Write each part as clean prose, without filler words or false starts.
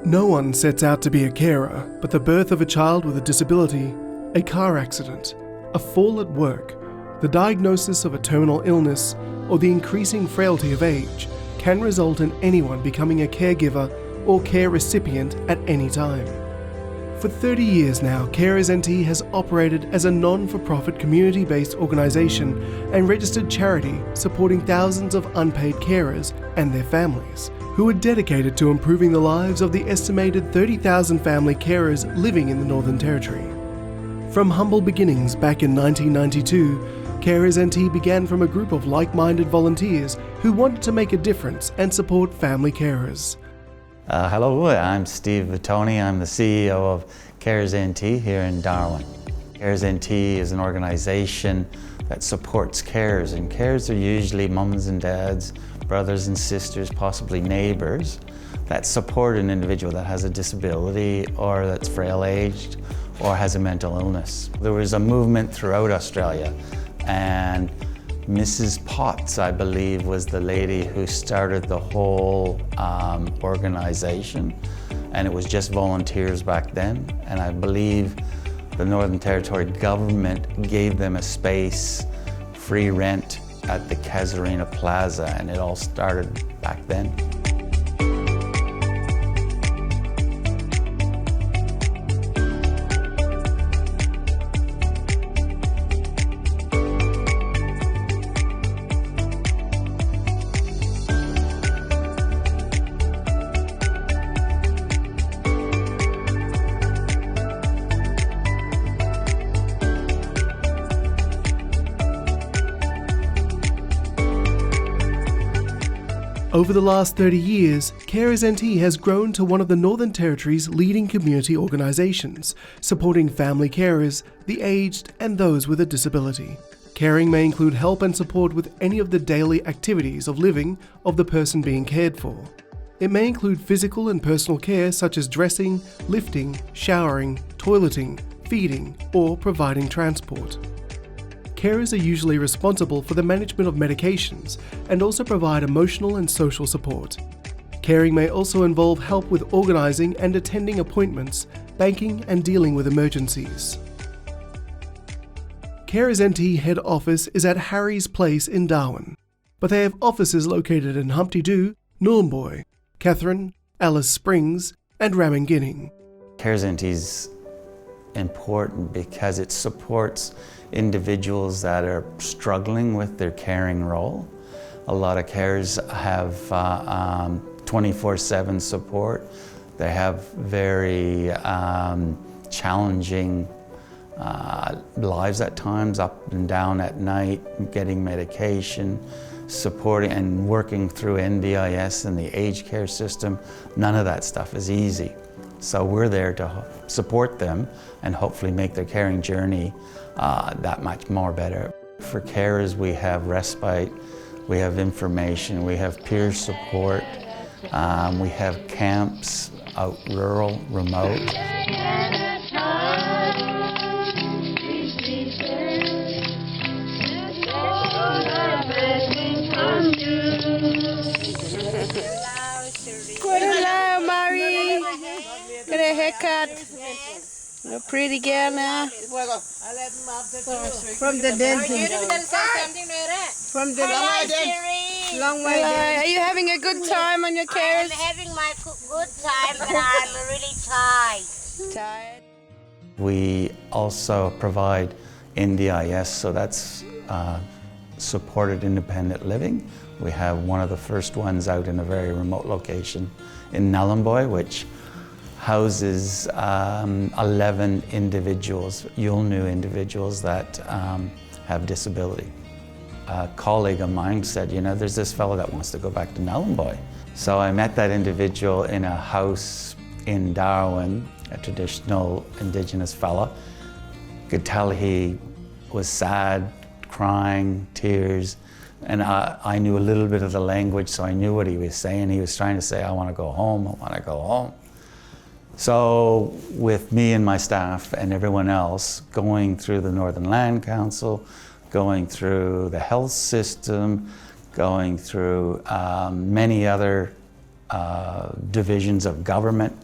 No one sets out to be a carer, but the birth of a child with a disability, a car accident, a fall at work, the diagnosis of a terminal illness, or the increasing frailty of age can result in anyone becoming a caregiver or care recipient at any time. For 30 years now, Carers NT has operated as a non-for-profit community-based organisation and registered charity supporting thousands of unpaid carers and their families, who are dedicated to improving the lives of the estimated 30,000 family carers living in the Northern Territory. From humble beginnings back in 1992, Carers NT began from a group of like-minded volunteers who wanted to make a difference and support family carers. Hello, I'm Steve Vitoni. I'm the CEO of Carers NT here in Darwin. Carers NT is an organisation that supports carers, and carers are usually mums and dads, brothers and sisters, possibly neighbours, that support an individual that has a disability or that's frail-aged or has a mental illness. There was a movement throughout Australia, and Mrs. Potts, I believe, was the lady who started the whole organisation, and it was just volunteers back then, and I believe the Northern Territory government gave them a space, free rent, at the Casuarina Plaza, and it all started back then. Over the last 30 years, Carers NT has grown to one of the Northern Territory's leading community organisations, supporting family carers, the aged and those with a disability. Caring may include help and support with any of the daily activities of living of the person being cared for. It may include physical and personal care such as dressing, lifting, showering, toileting, feeding, or providing transport. Carers are usually responsible for the management of medications and also provide emotional and social support. Caring may also involve help with organising and attending appointments, banking and dealing with emergencies. Carers NT head office is at Harry's Place in Darwin, but they have offices located in Humpty Doo, Nhulunbuy, Katherine, Alice Springs and Ramingining. Carers NT is important because it supports individuals that are struggling with their caring role. A lot of carers have 24/7 support. They have very challenging lives at times, up and down at night, getting medication, supporting and working through NDIS and the aged care system. None of that stuff is easy. So we're there to support them and hopefully make their caring journey that much more better. For carers, we have respite, we have information, we have peer support, we have camps out rural, remote. Hello, Mari. Get a haircut. A pretty girl now. From the dentist. From the long way. Are you having a good time on your carers? I'm having my good time, but I'm really tired. We also provide NDIS, so that's supported independent living. We have one of the first ones out in a very remote location in Nhulunbuy, which houses 11 individuals, Yulnu individuals that have disability. A colleague of mine said, you know, there's this fellow that wants to go back to Nhulunbuy. So I met that individual in a house in Darwin, a traditional Indigenous fella. Could tell he was sad, crying, tears, and I knew a little bit of the language, so I knew what he was saying. He was trying to say, I want to go home, I want to go home. So with me and my staff and everyone else going through the Northern Land Council, going through the health system, going through many other divisions of government,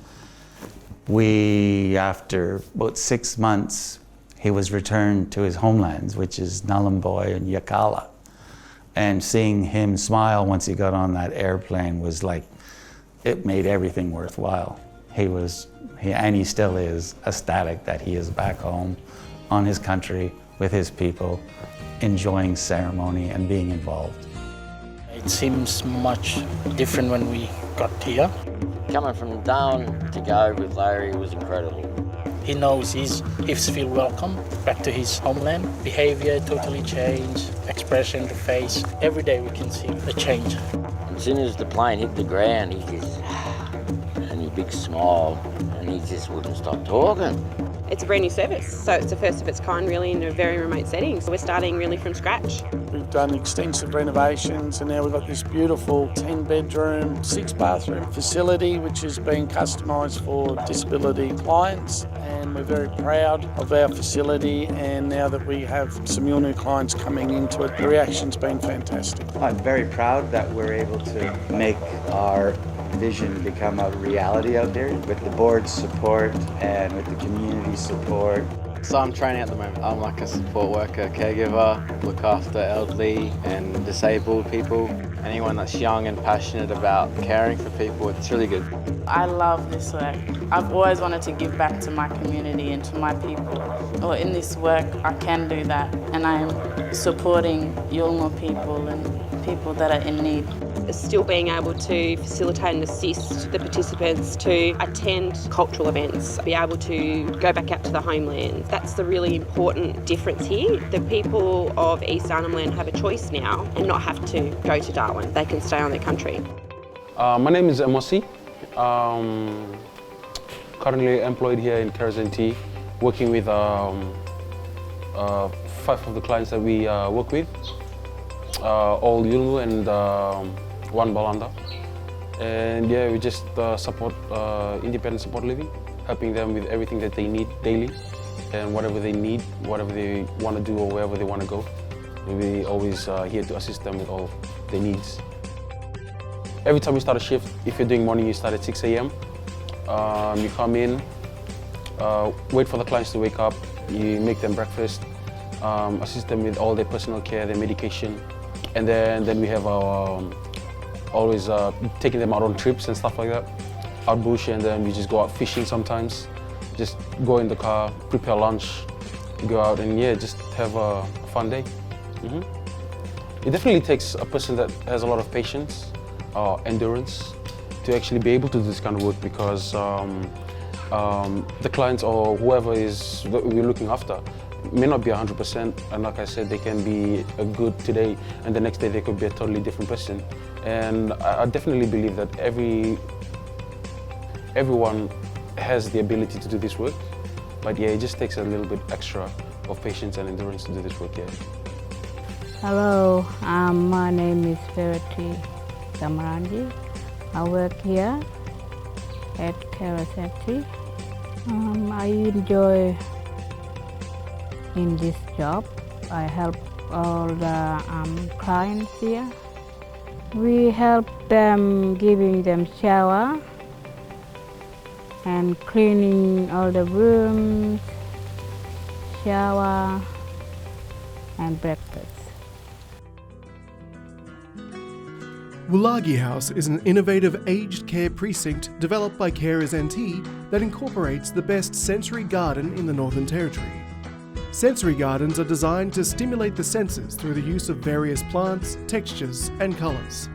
after about 6 months, he was returned to his homelands, which is Nhulunbuy and Yirrkala. And seeing him smile once he got on that airplane was like, it made everything worthwhile. And he still is ecstatic that he is back home on his country with his people, enjoying ceremony and being involved. It seems much different when we got here. Coming from down to go with Larry was incredible. He knows he feels welcome back to his homeland. Behavior totally changed, expression, the face. Every day we can see the change. As soon as the plane hit the ground, he just, and his big smile, and he just wouldn't stop talking. It's a brand new service, so it's the first of its kind really in a very remote setting. So we're starting really from scratch. We've done extensive renovations and now we've got this beautiful 10-bedroom, 6-bathroom facility which has been customised for disability clients, and we're very proud of our facility, and now that we have some new clients coming into it, the reaction's been fantastic. I'm very proud that we're able to make our vision become a reality out there with the board's support and with the community support. So I'm training at the moment. I'm like a support worker, caregiver, look after elderly and disabled people. Anyone that's young and passionate about caring for people, it's really good. I love this work. I've always wanted to give back to my community and to my people. Well, in this work, I can do that, and I'm supporting Yolngu people and people that are in need. Still being able to facilitate and assist the participants to attend cultural events, be able to go back out to the homeland. That's the really important difference here. The people of East Arnhem Land have a choice now and not have to go to Darwin. They can stay on their country. My name is Emosi. Currently employed here in Carers NT, working with 5 of the clients that we work with, all Yolngu and 1 Balanda. And yeah, we just support independent support living, helping them with everything that they need daily, and whatever they need, whatever they want to do or wherever they want to go. We're always here to assist them with all their needs. Every time we start a shift, if you're doing morning, you start at 6 a.m. You come in, wait for the clients to wake up, you make them breakfast, assist them with all their personal care, their medication, and then we have our always taking them out on trips and stuff like that, out bush, and then we just go out fishing sometimes. Just go in the car, prepare lunch, go out, and yeah, just have a fun day. It definitely takes a person that has a lot of patience, endurance, to actually be able to do this kind of work, because the clients or whoever is that we're looking after may not be 100%, and like I said, they can be a good today, and the next day they could be a totally different person. And I definitely believe that everyone has the ability to do this work, but yeah, it just takes a little bit extra of patience and endurance to do this work, yeah. Hello, my name is Therapeutic. I work here at Therapeutic. I enjoy in this job. I help all the clients here. We help them, giving them shower and cleaning all the rooms, shower and breakfast. Woolagi House is an innovative aged care precinct developed by Carers NT that incorporates the best sensory garden in the Northern Territory. Sensory gardens are designed to stimulate the senses through the use of various plants, textures, and colours.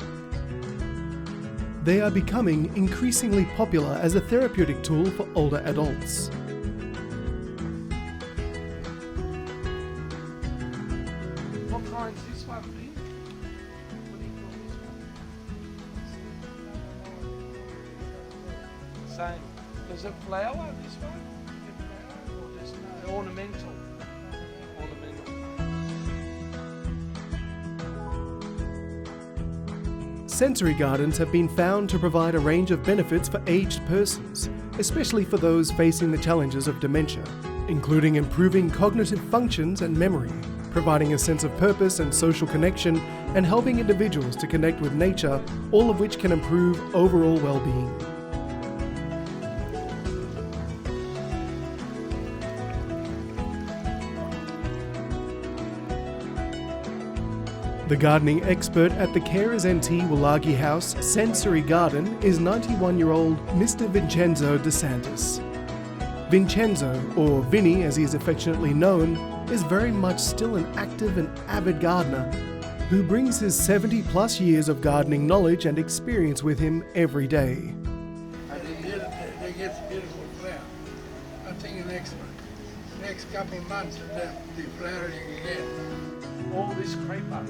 They are becoming increasingly popular as a therapeutic tool for older adults. What kind is this one, Lee? Same. Does it flower, this one? Or just ornamental? sensory gardens have been found to provide a range of benefits for aged persons, especially for those facing the challenges of dementia, including improving cognitive functions and memory, providing a sense of purpose and social connection, and helping individuals to connect with nature, all of which can improve overall well-being. The gardening expert at the Carers NT Wallagi House Sensory Garden is 91-year-old Mr. Vincenzo DeSantis. Vincenzo, or Vinny as he is affectionately known, is very much still an active and avid gardener who brings his 70-plus years of gardening knowledge and experience with him every day. They get beautiful flower. I think the next couple of months they'll be flowering again. All this creeper.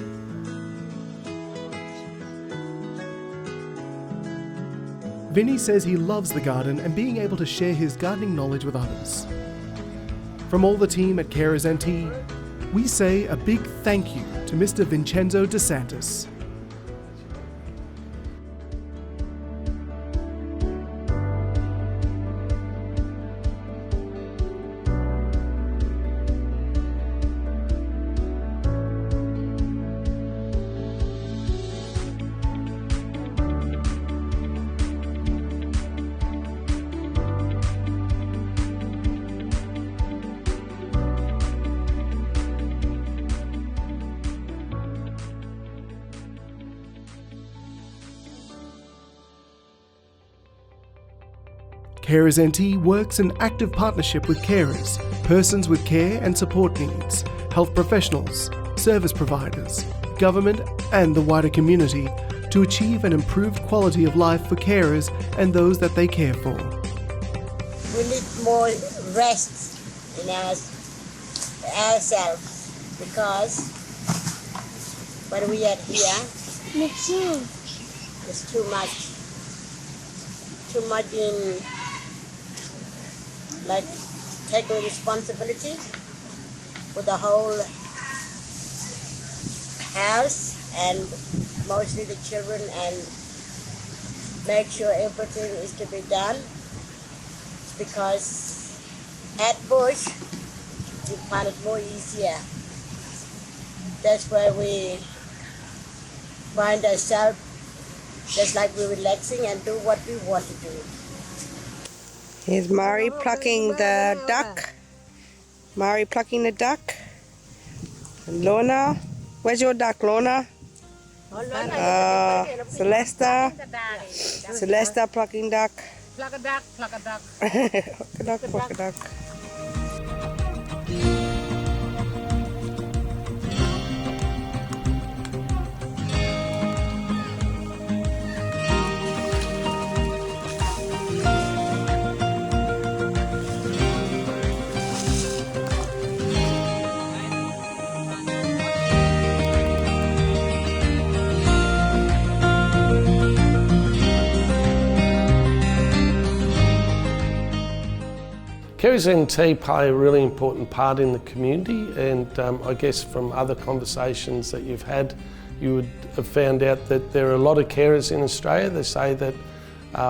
Vinny says he loves the garden and being able to share his gardening knowledge with others. From all the team at Carers NT, we say a big thank you to Mr. Vincenzo DeSantis. Carers NT works in active partnership with carers, persons with care and support needs, health professionals, service providers, government and the wider community to achieve an improved quality of life for carers and those that they care for. We need more rest in ourselves because when we are here, it's too much in like taking responsibility for the whole house and mostly the children and make sure everything is to be done because at bush you find it more easier. That's why we find ourselves just like we're relaxing and do what we want to do. Here's Mari plucking the duck. Mari plucking the duck. And Lorna, where's your duck, Lorna? Celesta plucking duck. Pluck a duck, pluck a duck. Pluck a duck, pluck a duck. Carers NT play a really important part in the community, and I guess from other conversations that you've had, you would have found out that there are a lot of carers in Australia. They say that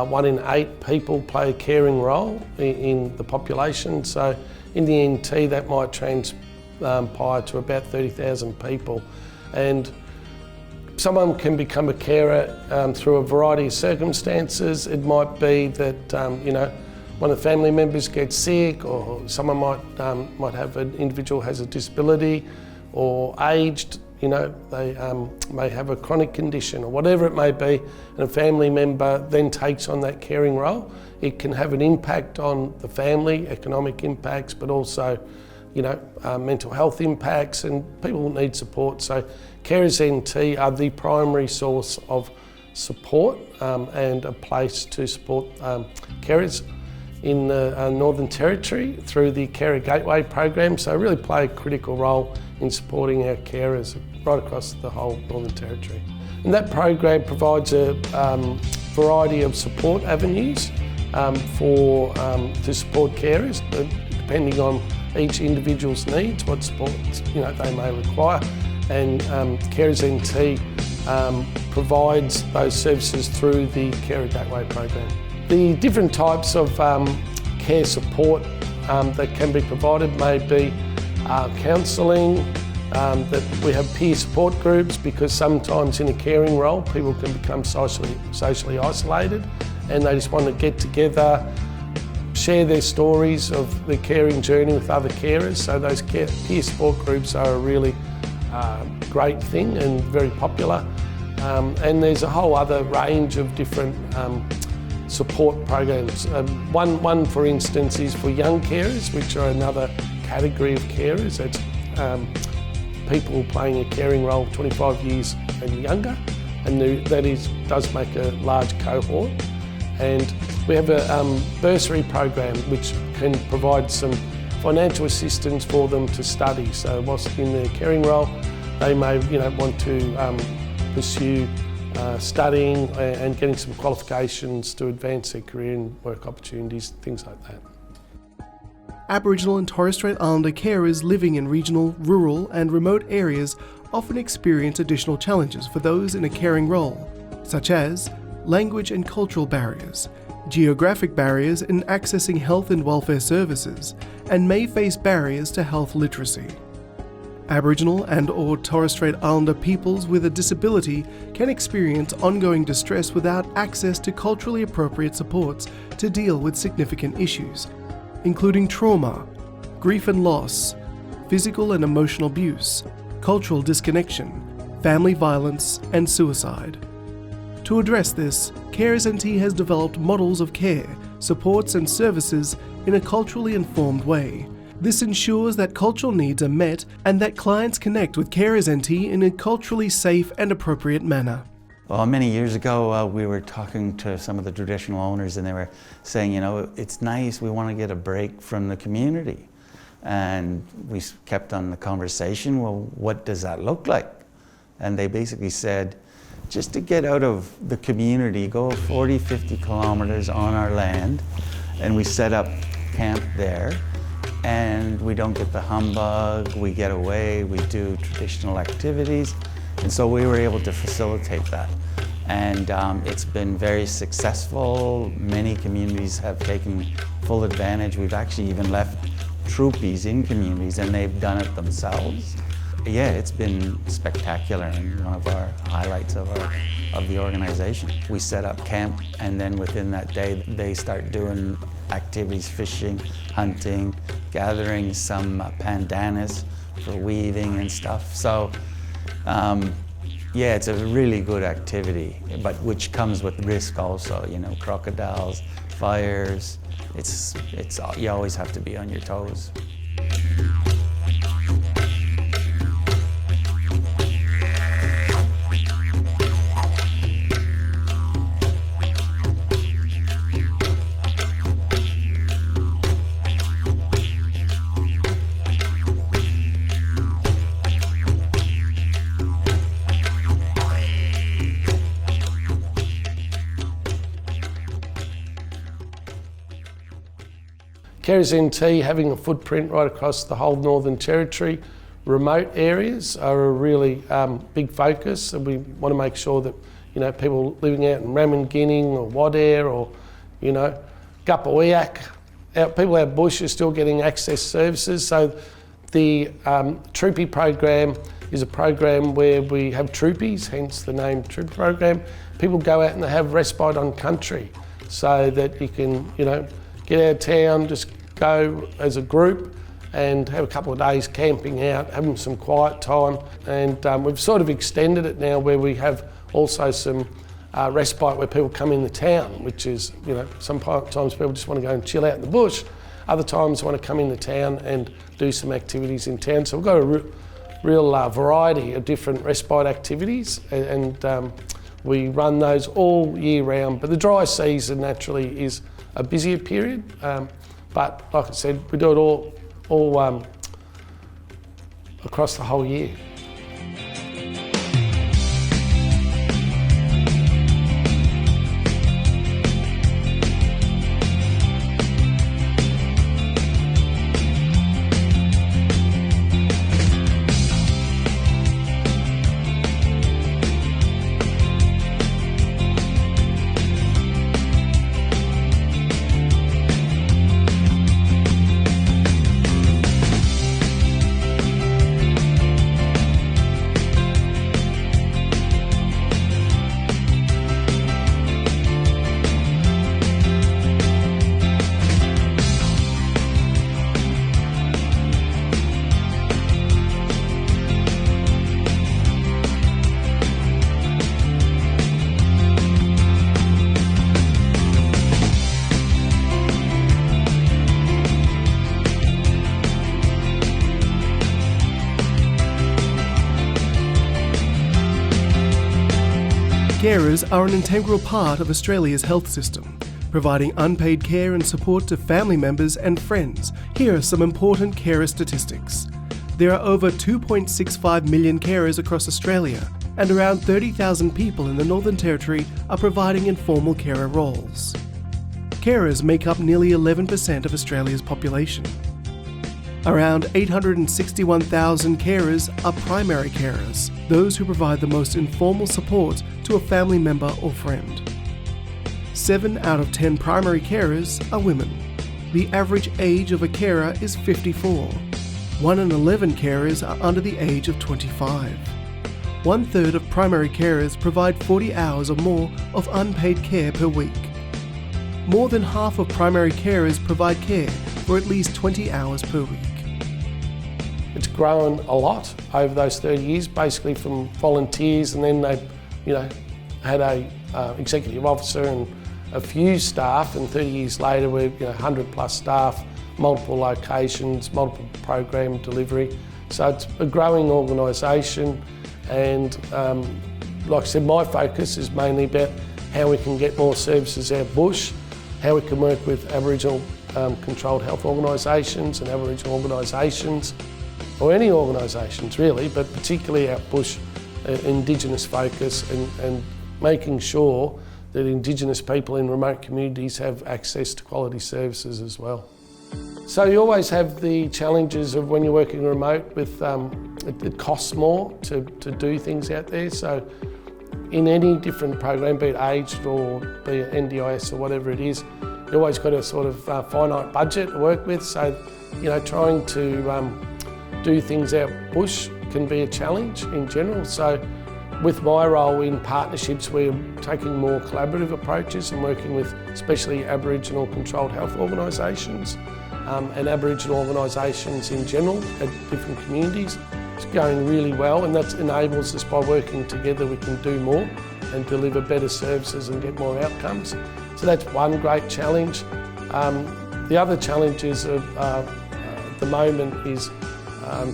1 in 8 people play a caring role in the population. So in the NT that might transpire to about 30,000 people. And someone can become a carer through a variety of circumstances. It might be that one of the family members gets sick, or someone might have an individual has a disability, or aged. They may have a chronic condition, or whatever it may be, and a family member then takes on that caring role. It can have an impact on the family, economic impacts, but also, mental health impacts, and people need support. So Carers NT are the primary source of support and a place to support carers in the Northern Territory through the Carer Gateway program, so really play a critical role in supporting our carers right across the whole Northern Territory. And that program provides a variety of support avenues to support carers, depending on each individual's needs, what support they may require. And Carers NT provides those services through the Carer Gateway program. The different types of care support that can be provided may be counselling, that we have peer support groups, because sometimes in a caring role people can become socially isolated and they just want to get together, share their stories of their caring journey with other carers. So those peer support groups are a really great thing and very popular. And there's a whole other range of different support programs. One, for instance, is for young carers, which are another category of carers. It's people playing a caring role 25 years and younger, and that does make a large cohort. And we have a bursary program which can provide some financial assistance for them to study. So whilst in their caring role, they may want to pursue studying and getting some qualifications to advance their career and work opportunities, things like that. Aboriginal and Torres Strait Islander carers living in regional, rural and remote areas often experience additional challenges for those in a caring role, such as language and cultural barriers, geographic barriers in accessing health and welfare services, and may face barriers to health literacy. Aboriginal and/or Torres Strait Islander peoples with a disability can experience ongoing distress without access to culturally appropriate supports to deal with significant issues, including trauma, grief and loss, physical and emotional abuse, cultural disconnection, family violence, and suicide. To address this, Carers NT has developed models of care, supports and services in a culturally informed way. This ensures that cultural needs are met and that clients connect with Carers NT in a culturally safe and appropriate manner. Well, many years ago, we were talking to some of the traditional owners and they were saying, it's nice, we want to get a break from the community. And we kept on the conversation, well, what does that look like? And they basically said, just to get out of the community, go 40, 50 kilometers on our land, and we set up camp there. And we don't get the humbug, we get away, we do traditional activities. And so we were able to facilitate that. And it's been very successful. Many communities have taken full advantage. We've actually even left troupies in communities and they've done it themselves. Yeah, it's been spectacular and one of our highlights of the organization. We set up camp and then within that day they start doing activities, fishing, hunting, gathering some pandanus for weaving and stuff. So yeah, it's a really good activity, but which comes with risk also, crocodiles, fires. You always have to be on your toes. Carers NT having a footprint right across the whole Northern Territory. Remote areas are a really big focus, and we want to make sure that people living out in Ramingining or Wadare or Gupawiak, people out bush are still getting access services. So the Troopie program is a program where we have troopies, hence the name Troopie program. People go out and they have respite on country, so that you can get out of town, just go as a group and have a couple of days camping out, having some quiet time. And we've sort of extended it now where we have also some respite where people come in the town, which is, sometimes people just want to go and chill out in the bush. Other times want to come in the town and do some activities in town. So we've got a real variety of different respite activities and we run those all year round. But the dry season naturally is a busier period. But like I said, we do it all across the whole year. Carers are an integral part of Australia's health system, providing unpaid care and support to family members and friends. Here are some important carer statistics. There are over 2.65 million carers across Australia, and around 30,000 people in the Northern Territory are providing informal carer roles. Carers make up nearly 11% of Australia's population. Around 861,000 carers are primary carers, those who provide the most informal support to a family member or friend. 7 out of 10 primary carers are women. The average age of a carer is 54. 1 in 11 carers are under the age of 25. 1/3 of primary carers provide 40 hours or more of unpaid care per week. More than half of primary carers provide care for at least 20 hours per week. It's grown a lot over those 30 years, basically from volunteers, and then they, had a executive officer and a few staff, and 30 years later we're 100 plus staff, multiple locations, multiple program delivery. So it's a growing organisation, and like I said, my focus is mainly about how we can get more services out bush, how we can work with Aboriginal controlled health organisations and Aboriginal organisations, or any organisations really, but particularly our bush Indigenous focus, and making sure that Indigenous people in remote communities have access to quality services as well. So you always have the challenges of when you're working remote with, it costs more to do things out there. So in any different program, be it aged or be it NDIS or whatever it is, you always got a sort of finite budget to work with. So, trying to do things out bush can be a challenge in general. So with my role in partnerships, we're taking more collaborative approaches and working with especially Aboriginal controlled health organisations and Aboriginal organisations in general at different communities. It's going really well, and that enables us, by working together we can do more and deliver better services and get more outcomes. So that's one great challenge. The other challenges at the moment is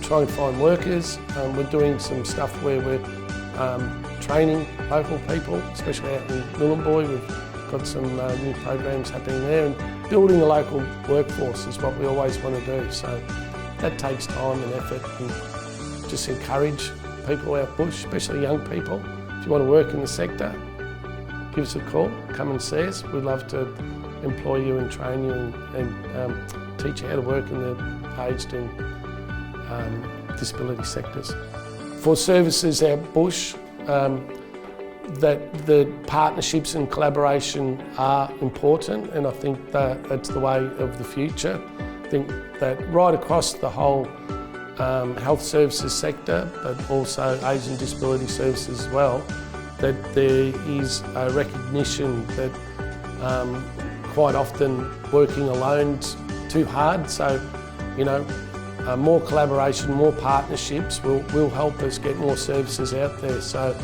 trying to find workers. We're doing some stuff where we're training local people, especially out in Nhulunbuy. We've got some new programs happening there, and building the local workforce is what we always want to do. So that takes time and effort, and just encourage people out bush, especially young people. If you want to work in the sector, give us a call, come and see us. We'd love to employ you and train you and teach you how to work in the aged and disability sectors. For services out bush, that the partnerships and collaboration are important, and I think that's the way of the future. I think that right across the whole health services sector, but also aged and disability services as well, that there is a recognition that quite often working alone's too hard. So, more collaboration, more partnerships will help us get more services out there. So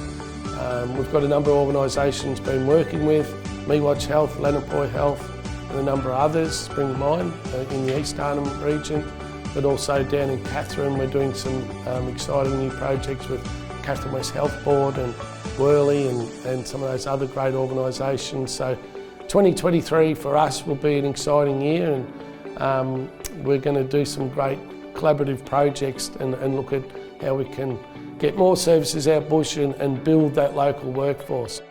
we've got a number of organisations been working with, Me Watch Health, Lenapoy Health, and a number of others spring to mind in the East Arnhem region, but also down in Katherine we're doing some exciting new projects with Katherine West Health Board and Worley and some of those other great organisations. So 2023 for us will be an exciting year, and we're going to do some great collaborative projects and look at how we can get more services out bush and build that local workforce.